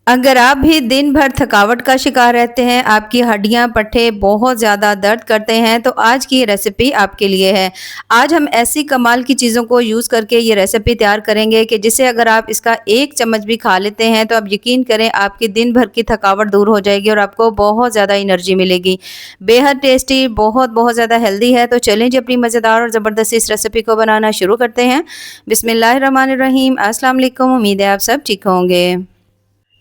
अगर आप भी दिन भर थकावट का शिकार रहते हैं, आपकी हड्डियां पट्टे बहुत ज़्यादा दर्द करते हैं, तो आज की ये रेसिपी आपके लिए है। आज हम ऐसी कमाल की चीज़ों को यूज़ करके ये रेसिपी तैयार करेंगे कि जिसे अगर आप इसका 1 चम्मच भी खा लेते हैं, तो आप यकीन करें आपकी दिन भर की थकावट दूर हो जाएगी और आपको बहुत ज़्यादा एनर्जी मिलेगी। बेहद टेस्टी, बहुत-बहुत ज़्यादा हेल्दी है। तो चलें जी अपनी मज़ेदार और ज़बरदस्त इस रेसिपी को बनाना शुरू करते हैं। बिस्मिल्लाहिर्रहमानिर्रहीम। अस्सलाम वालेकुम। उम्मीद है आप सब ठीक होंगे।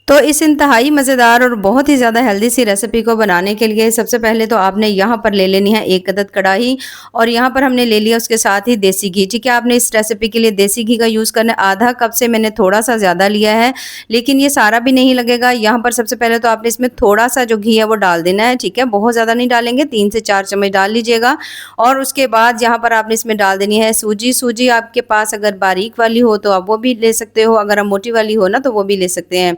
तो इस इंतहाई मज़ेदार और बहुत ही ज़्यादा हेल्दी सी रेसिपी को बनाने के लिए सबसे पहले तो आपने यहाँ पर ले लेनी है 1 अदद कढ़ाई और यहाँ पर हमने ले लिया उसके साथ ही देसी घी। ठीक है, आपने इस रेसिपी के लिए देसी घी का यूज़ करना है। आधा कप से मैंने थोड़ा-सा ज़्यादा लिया है, लेकिन ये सारा भी नहीं लगेगा। यहाँ पर सबसे पहले तो आपने इसमें थोड़ा-सा जो घी है वो डाल देना है, ठीक है? बहुत ज़्यादा नहीं डालेंगे, 3 से 4 चम्मच डाल लीजिएगा और उसके बाद यहाँ पर आपने इसमें डाल देनी है सूजी। सूजी आपके पास अगर बारीक वाली हो तो आप वो भी ले सकते हो, अगर आप मोटी वाली हो ना तो वो भी ले सकते हैं।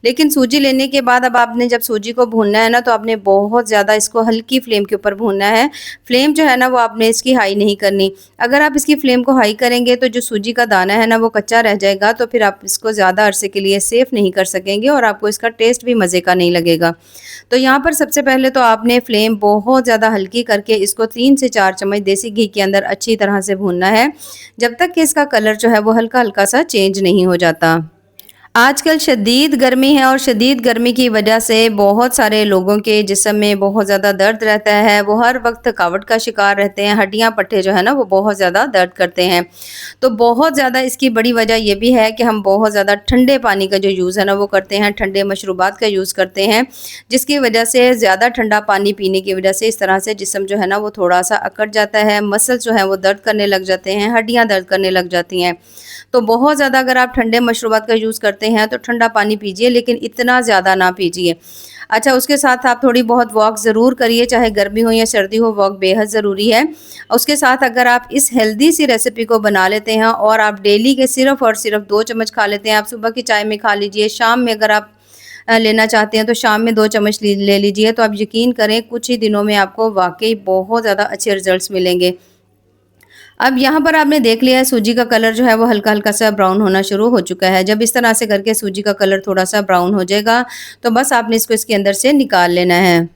लेकिन सूजी लेने के बाद अब आपने जब सूजी को भूनना है ना, तो आपने बहुत ज़्यादा इसको हल्की फ्लेम के ऊपर भूनना है। फ्लेम जो है ना वो आपने इसकी हाई नहीं करनी। अगर आप इसकी फ्लेम को हाई करेंगे तो जो सूजी का दाना है ना वो कच्चा रह जाएगा, तो फिर आप इसको ज़्यादा अरसे के लिए सेफ नहीं कर सकेंगे और आपको इसका टेस्ट भी मज़े का नहीं लगेगा। तो यहाँ पर सबसे पहले तो आपने फ्लेम बहुत ज़्यादा हल्की करके इसको 3 से 4 चम्मच देसी घी के अंदर अच्छी तरह से भूनना है, जब तक कि इसका कलर जो है वो हल्का-हल्का सा चेंज नहीं हो जाता। आजकल शदीद गर्मी है और शदीद गर्मी की वजह से बहुत सारे लोगों के जिस्म में बहुत ज़्यादा दर्द रहता है, वो हर वक्त थकावट का शिकार रहते हैं, हड्डियां पट्टे जो है ना वो बहुत ज़्यादा दर्द करते हैं। तो बहुत ज़्यादा इसकी बड़ी वजह ये भी है कि हम बहुत ज़्यादा ठंडे पानी का जो यूज़ है ना वो करते हैं, ठंडे मशरूबात का यूज़ करते हैं, जिसकी वजह से ज़्यादा ठंडा पानी पीने की वजह से इस तरह से जिस्म जो है ना वो थोड़ा सा अकड़ जाता है, मसल जो है वो दर्द करने लग जाते हैं, हड्डियाँ दर्द करने लग जाती हैं। तो बहुत ज़्यादा अगर आप ठंडे मशरूबात का यूज़ करते हैं तो ठंडा पानी पीजिए, लेकिन इतना ज़्यादा ना पीजिए। अच्छा, उसके साथ आप थोड़ी बहुत वॉक ज़रूर करिए, चाहे गर्मी हो या सर्दी हो, वॉक बेहद ज़रूरी है। उसके साथ अगर आप इस हेल्दी सी रेसिपी को बना लेते हैं और आप डेली के सिर्फ़ और सिर्फ़ 2 चम्मच खा लेते हैं, आप सुबह की चाय में खा लीजिए, शाम में अगर आप लेना चाहते हैं तो शाम में 2 चम्मच ले लीजिए, तो आप यकीन करें कुछ ही दिनों में आपको वाक़ई बहुत ज़्यादा अच्छे रिज़ल्ट्स मिलेंगे। अब यहाँ पर आपने देख लिया है सूजी का कलर जो है वो हल्का-हल्का सा ब्राउन होना शुरू हो चुका है। जब इस तरह से करके सूजी का कलर थोड़ा-सा ब्राउन हो जाएगा, तो बस आपने इसको इसके अंदर से निकाल लेना है।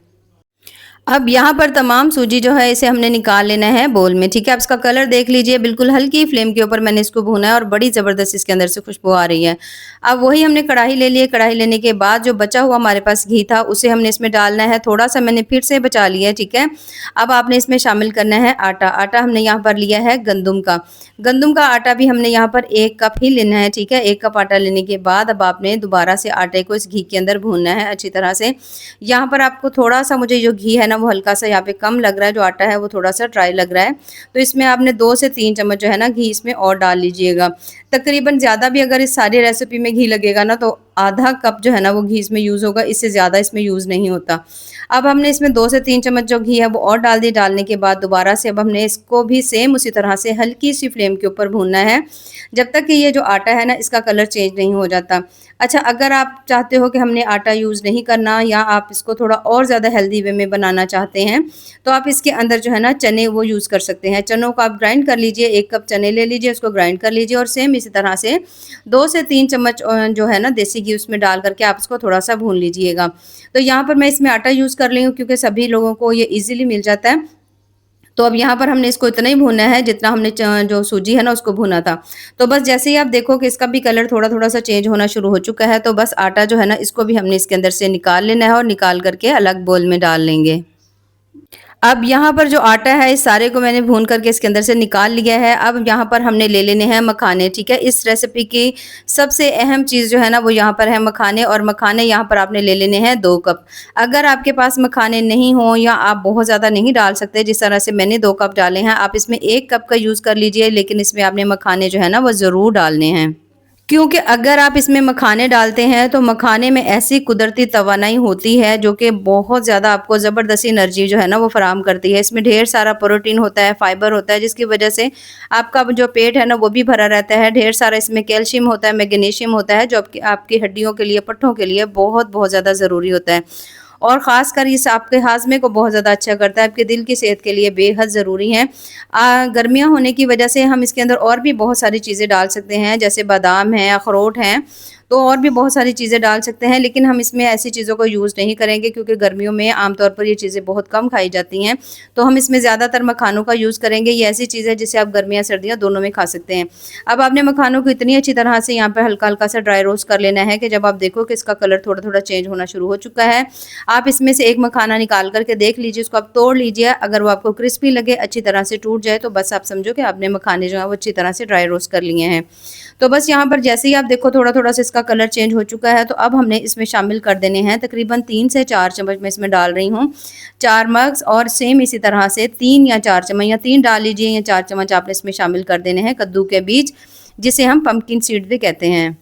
अब यहाँ पर तमाम सूजी जो है इसे हमने निकाल लेना है बोल में, ठीक है? आप इसका कलर देख लीजिए, बिल्कुल हल्की फ्लेम के ऊपर मैंने इसको भूना है और बड़ी ज़बरदस्त इसके अंदर से खुशबू आ रही है। अब वही हमने कढ़ाई ले ली है, कढ़ाई लेने के बाद जो बचा हुआ हमारे पास घी था उसे हमने इसमें डालना है, थोड़ा-सा मैंने फिर से बचा लिया है, ठीक है? अब आपने इसमें शामिल करना है आटा। आटा हमने यहाँ पर लिया है गंदम का। गंदम का आटा भी हमने यहाँ पर 1 कप ही लेना है, ठीक है? 1 कप आटा लेने के बाद अब आपने दोबारा से आटे को इस घी के अंदर भूनना है अच्छी तरह से। यहाँ पर आपको थोड़ा-सा मुझे जो घी है ना वो हल्का-सा यहाँ पे कम लग रहा है, जो आटा है वो थोड़ा-सा ड्राई लग रहा है। तो इसमें आपने 2 से 3 चम्मच जो है ना घी इसमें और डाल लीजिएगा। तकरीबन ज़्यादा भी अगर इस सारी रेसिपी में घी लगेगा ना तो आधा कप जो है ना वो घी इसमें यूज़ होगा, इससे ज़्यादा इसमें यूज़ नहीं होता। अब हमने इसमें 2 से 3 चम्मच जो घी है वो और डाल दी, डालने के बाद दोबारा से अब हमने इसको भी सेम उसी तरह से हल्की-सी फ्लेम के ऊपर भूनना है, जब तक कि ये जो आटा है ना इसका कलर चेंज नहीं हो जाता। अच्छा, अगर आप चाहते हो कि हमने आटा यूज़ नहीं करना या आप इसको थोड़ा और ज़्यादा हेल्दी वे में बनाना चाहते हैं, तो आप इसके अंदर जो है ना चने वो यूज़ कर सकते हैं। चनों को आप ग्राइंड कर लीजिए, 1 कप चने ले लीजिए, उसको ग्राइंड कर लीजिए और सेम इसी तरह से 2 से 3 चम्मच जो है ना देसी घी उसमें डाल करके आप इसको थोड़ा-सा भून लीजिएगा। तो यहाँ पर मैं इसमें आटा यूज़ कर रही हूँ क्योंकि सभी लोगों को ये ईज़िली मिल जाता है। तो अब यहाँ पर हमने इसको इतना ही भूनना है जितना हमने जो सूजी है ना उसको भूना था। तो बस जैसे ही आप देखो कि इसका भी कलर थोड़ा-थोड़ा सा चेंज होना शुरू हो चुका है, तो बस आटा जो है ना इसको भी हमने इसके अंदर से निकाल लेना है और निकाल करके अलग बोल में डाल लेंगे। अब यहाँ पर जो आटा है इस सारे को मैंने भून करके इसके अंदर से निकाल लिया है। अब यहाँ पर हमने ले लेने हैं मखाने, ठीक है? इस रेसिपी की सबसे अहम चीज़ जो है ना वो यहाँ पर है मखाने, और मखाने यहाँ पर आपने ले लेने हैं 2 कप। अगर आपके पास मखाने नहीं हों या आप बहुत ज़्यादा नहीं डाल सकते, जिस तरह से मैंने 2 कप डाले हैं, आप इसमें 1 कप का यूज़ कर लीजिए, लेकिन इसमें आपने मखाने जो है ना वो ज़रूर डालने हैं। क्योंकि अगर आप इसमें मखाने डालते हैं तो मखाने में ऐसी कुदरती तवानाई होती है जो कि बहुत ज़्यादा आपको ज़बरदस्ती एनर्जी जो है ना वो फ़राहम करती है। इसमें ढेर सारा प्रोटीन होता है, फाइबर होता है, जिसकी वजह से आपका जो पेट है ना वो भी भरा रहता है। ढेर सारा इसमें कैल्शियम होता है, मैग्नीशियम होता है, जो आपकी आपकी हड्डियों के लिए, पट्ठों के लिए बहुत ज़्यादा ज़रूरी होता है। और ख़ासकर इस आपके हाज़मे को बहुत ज़्यादा अच्छा करता है, आपके दिल की सेहत के लिए बेहद ज़रूरी है। गर्मियाँ होने की वजह से हम इसके अंदर और भी बहुत सारी चीज़ें डाल सकते हैं, जैसे बादाम है, अखरोट हैं। तो और भी बहुत सारी चीज़ें डाल सकते हैं, लेकिन हम इसमें ऐसी चीज़ों को यूज़ नहीं करेंगे क्योंकि गर्मियों में आमतौर पर ये चीज़ें बहुत कम खाई जाती हैं। तो हम इसमें ज़्यादातर मखानों का यूज़ करेंगे। ये ऐसी चीज़ है जिसे आप गर्मियाँ सर्दियाँ दोनों में खा सकते हैं। अब आपने मखानों को इतनी अच्छी तरह से यहाँ पे हल्का-हल्का सा ड्राई रोस्ट कर लेना है कि जब आप देखो कि इसका कलर थोड़ा-थोड़ा चेंज होना शुरू हो चुका है, आप इसमें से एक मखाना निकाल कर के देख लीजिए, उसको आप तोड़ लीजिए। अगर वो आपको क्रिस्पी लगे, अच्छी तरह से टूट जाए, तो बस आप समझो कि आपने मखाने जो है वो अच्छी तरह से ड्राई रोस्ट कर लिए हैं। तो बस यहाँ पर जैसे ही आप देखो थोड़ा-थोड़ा सा इसका कलर चेंज हो चुका है, तो अब हमने इसमें शामिल कर देने हैं तकरीबन 3 से 4 चम्मच मैं इसमें डाल रही हूँ, 4 मग्स, और सेम इसी तरह से 3 या 4 चम्मच, या 3 डाल लीजिए या 4 चम्मच आपने इसमें शामिल कर देने हैं कद्दू के बीज, जिसे हम पम्पकिन सीड भी कहते हैं।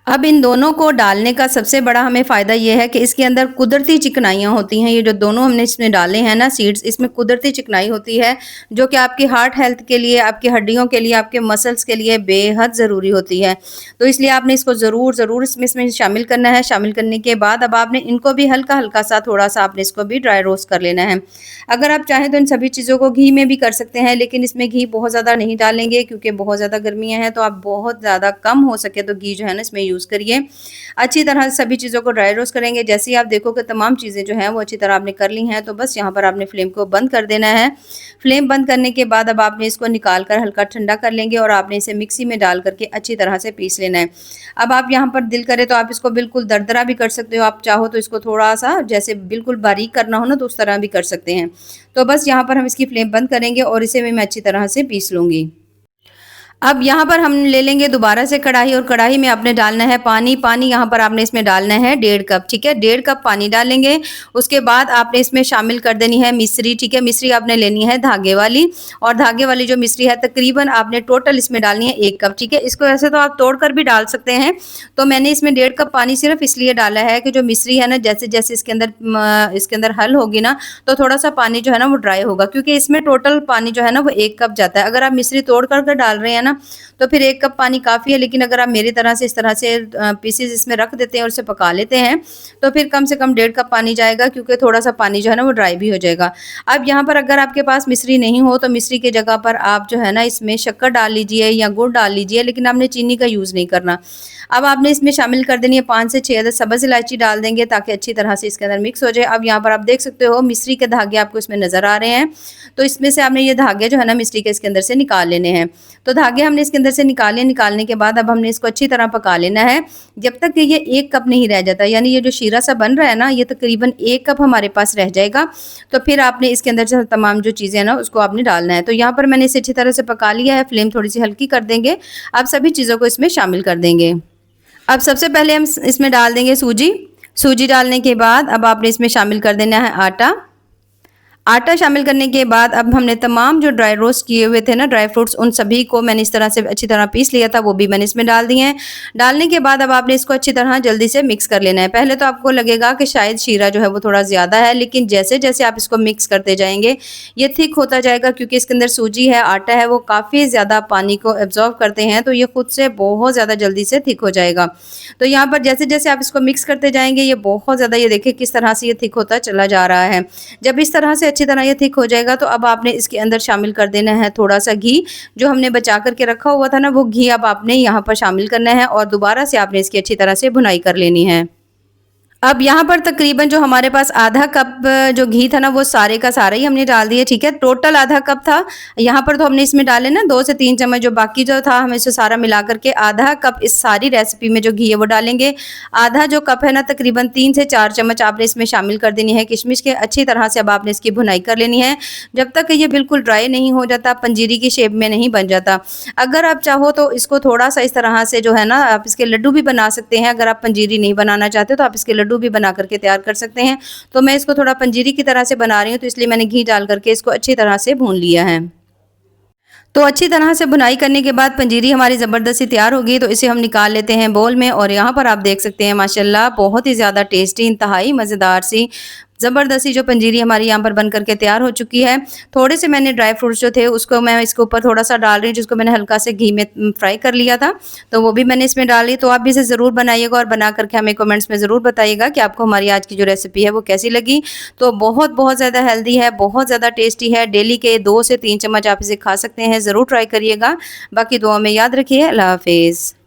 अब इन दोनों को डालने का सबसे बड़ा हमें फ़ायदा ये है कि इसके अंदर कुदरती चिकनाइयाँ होती हैं। ये जो दोनों हमने इसमें डाले हैं ना सीड्स, इसमें कुदरती चिकनाई होती है, जो कि आपकी हार्ट हेल्थ के लिए, आपकी हड्डियों के लिए, आपके मसल्स के लिए बेहद ज़रूरी होती है। तो इसलिए आपने इसको ज़रूर इसमें शामिल करना है। शामिल करने के बाद अब आपने इनको भी हल्का-हल्का सा थोड़ा-सा आपने इसको भी ड्राई रोस्ट कर लेना है। अगर आप चाहें तो इन सभी चीज़ों को घी में भी कर सकते हैं, लेकिन इसमें घी बहुत ज़्यादा नहीं डालेंगे क्योंकि बहुत ज़्यादा गर्मियाँ हैं, तो आप बहुत ज़्यादा कम हो सके तो घी जो है ना इसमें यूज़ करिए। अच्छी तरह से सभी चीज़ों को ड्राई रोस्ट करेंगे। जैसे ही आप देखो कि तमाम चीज़ें जो हैं वो अच्छी तरह आपने कर ली हैं, तो बस यहाँ पर आपने फ्लेम को बंद कर देना है। फ्लेम बंद करने के बाद अब आपने इसको निकाल कर हल्का ठंडा कर लेंगे और आपने इसे मिक्सी में डाल करके अच्छी तरह से पीस लेना है। अब आप यहाँ पर दिल करे तो आप इसको बिल्कुल दरदरा भी कर सकते हो, आप चाहो तो इसको थोड़ा-सा जैसे बिल्कुल बारीक करना हो ना, तो उस तरह भी कर सकते हैं। तो बस यहाँ पर हम इसकी फ्लेम बंद करेंगे और इसे भी मैं अच्छी तरह से पीस लूँगी। अब यहाँ पर हम ले लेंगे दोबारा से कढ़ाई, और कढ़ाई में आपने डालना है पानी। पानी यहाँ पर आपने इसमें डालना है 1.5 कप, ठीक है? 1.5 कप पानी डालेंगे। उसके बाद आपने इसमें शामिल कर देनी है मिश्री, ठीक है? मिश्री आपने लेनी है धागे वाली, और धागे वाली जो मिश्री है तकरीबन आपने टोटल इसमें डालनी है 1 कप, ठीक है? इसको ऐसे तो आप तोड़ कर भी डाल सकते हैं। तो मैंने इसमें 1.5 कप पानी सिर्फ इसलिए डाला है कि जो मिश्री है ना, जैसे-जैसे इसके अंदर हल होगी ना, तो थोड़ा-सा पानी जो है ना वो ड्राई होगा, क्योंकि इसमें टोटल पानी जो है ना वो 1 कप जाता है। अगर आप मिश्री तोड़ कर के डाल रहे हैं ना, तो फिर 1 कप पानी काफ़ी है, लेकिन अगर आप मेरी तरह से इस तरह से पीसेस इसमें रख देते हैं और इसे पका लेते हैं, तो फिर कम से कम 1.5 कप पानी जाएगा, क्योंकि थोड़ा-सा पानी जो है ना वो ड्राई भी हो जाएगा। अब यहाँ पर अगर आपके पास मिश्री नहीं हो, तो मिश्री की जगह पर आप जो है ना इसमें शक्कर डाल लीजिए या गुड़ डाल लीजिए, लेकिन आपने चीनी का यूज़ नहीं करना। अब आपने इसमें शामिल कर देनी है 5 से 6 अदद सब्ज़ इलायची डाल देंगे, ताकि अच्छी तरह से इसके अंदर मिक्स हो जाए। अब यहाँ पर आप देख सकते हो मिश्री के धागे आपको इसमें नज़र आ रहे हैं, तो इसमें से आपने ये धागे जो है ना मिश्री के इसके अंदर से निकाल लेने हैं। तो धागे हमने इसके अंदर से निकाले, निकालने के बाद अब हमने इसको अच्छी तरह पका लेना है, जब तक कि ये 1 कप नहीं रह जाता। यानी ये जो शीरा सा बन रहा है ना, ये तकरीबन 1 कप हमारे पास रह जाएगा। तो फिर आपने इसके अंदर जो तमाम जो चीज़ें हैं ना उसको आपने डालना है। तो यहाँ पर मैंने इसे अच्छी तरह से पका लिया है, फ्लेम थोड़ी सी हल्की कर देंगे। अब सभी चीज़ों को इसमें शामिल कर देंगे। अब सबसे पहले हम इसमें डाल देंगे सूजी। सूजी डालने के बाद अब आपने इसमें शामिल कर देना है आटा। आटा शामिल करने के बाद अब हमने तमाम जो ड्राई रोस्ट किए हुए थे ना ड्राई फ्रूट्स, उन सभी को मैंने इस तरह से अच्छी तरह पीस लिया था, वो भी मैंने इसमें डाल दिए हैं। डालने के बाद अब आपने इसको अच्छी तरह जल्दी से मिक्स कर लेना है। पहले तो आपको लगेगा कि शायद शीरा जो है वो थोड़ा ज़्यादा है, लेकिन जैसे-जैसे आप इसको मिक्स करते जाएंगे ये थिक होता जाएगा, क्योंकि इसके अंदर सूजी है, आटा है, वो काफ़ी ज़्यादा पानी को एब्जॉर्ब करते हैं, तो ये खुद से बहुत ज़्यादा जल्दी से थिक हो जाएगा। तो यहाँ पर जैसे-जैसे आप इसको मिक्स करते जाएंगे ये बहुत ज़्यादा, ये देखिए किस तरह से ये थिक होता चला जा रहा है। जब इस तरह से अच्छी तरह ये थिक हो जाएगा, तो अब आपने इसके अंदर शामिल कर देना है थोड़ा सा घी। जो हमने बचा करके रखा हुआ था ना, वो घी अब आपने यहाँ पर शामिल करना है और दोबारा से आपने इसकी अच्छी तरह से भुनाई कर लेनी है। अब यहाँ पर तकरीबन जो हमारे पास आधा कप जो घी था ना, वो सारे का सारा ही हमने डाल दिया, ठीक है? टोटल आधा कप था, यहाँ पर तो हमने इसमें डाले ना 2 से 3 चम्मच, जो बाकी जो था हम इसे सारा मिला करके आधा कप इस सारी रेसिपी में जो घी है वो डालेंगे। आधा जो कप है ना, तकरीबन 3 से 4 चम्मच आपने इसमें शामिल कर देनी है किशमिश के। अच्छी तरह से अब आपने इसकी भुनाई कर लेनी है जब तक ये बिल्कुल ड्राई नहीं हो जाता, पंजीरी की शेप में नहीं बन जाता। अगर आप चाहो तो इसको थोड़ा सा इस तरह से जो है ना, आप इसके लड्डू भी बना सकते हैं। अगर आप पंजीरी नहीं बनाना चाहते तो आप इसके लड्डू भी बना करके तैयार कर सकते हैं। तो मैं इसको थोड़ा पंजीरी की तरह से बना रही हूँ, तो इसलिए मैंने घी डाल करके इसको अच्छी तरह से भून लिया है। तो अच्छी तरह से भुनाई करने के बाद पंजीरी हमारी ज़बरदस्ती तैयार होगी, तो इसे हम निकाल लेते हैं बोल में। और यहाँ पर आप देख सकते हैं माशाल्लाह बहुत ही ज़्यादा टेस्टी, इंतहाई मज़ेदार सी ज़बरदस्ती जो पंजीरी हमारी यहाँ पर बन करके तैयार हो चुकी है। थोड़े से मैंने ड्राई फ्रूट्स जो थे उसको मैं इसके ऊपर थोड़ा सा डाल रही हूँ, जिसको मैंने हल्का से घी में फ्राई कर लिया था, तो वो भी मैंने इसमें डाली। तो आप भी इसे ज़रूर बनाइएगा और बना करके हमें कमेंट्स में ज़रूर बताइएगा कि आपको हमारी आज की जो रेसिपी है वो कैसी लगी। तो बहुत बहुत ज़्यादा हेल्दी है, बहुत ज़्यादा टेस्टी है। डेली के 2 से 3 चम्मच आप इसे खा सकते हैं, ज़रूर ट्राई करिएगा। बाकी दुआ में याद रखिए। अल्लाह हाफिज़।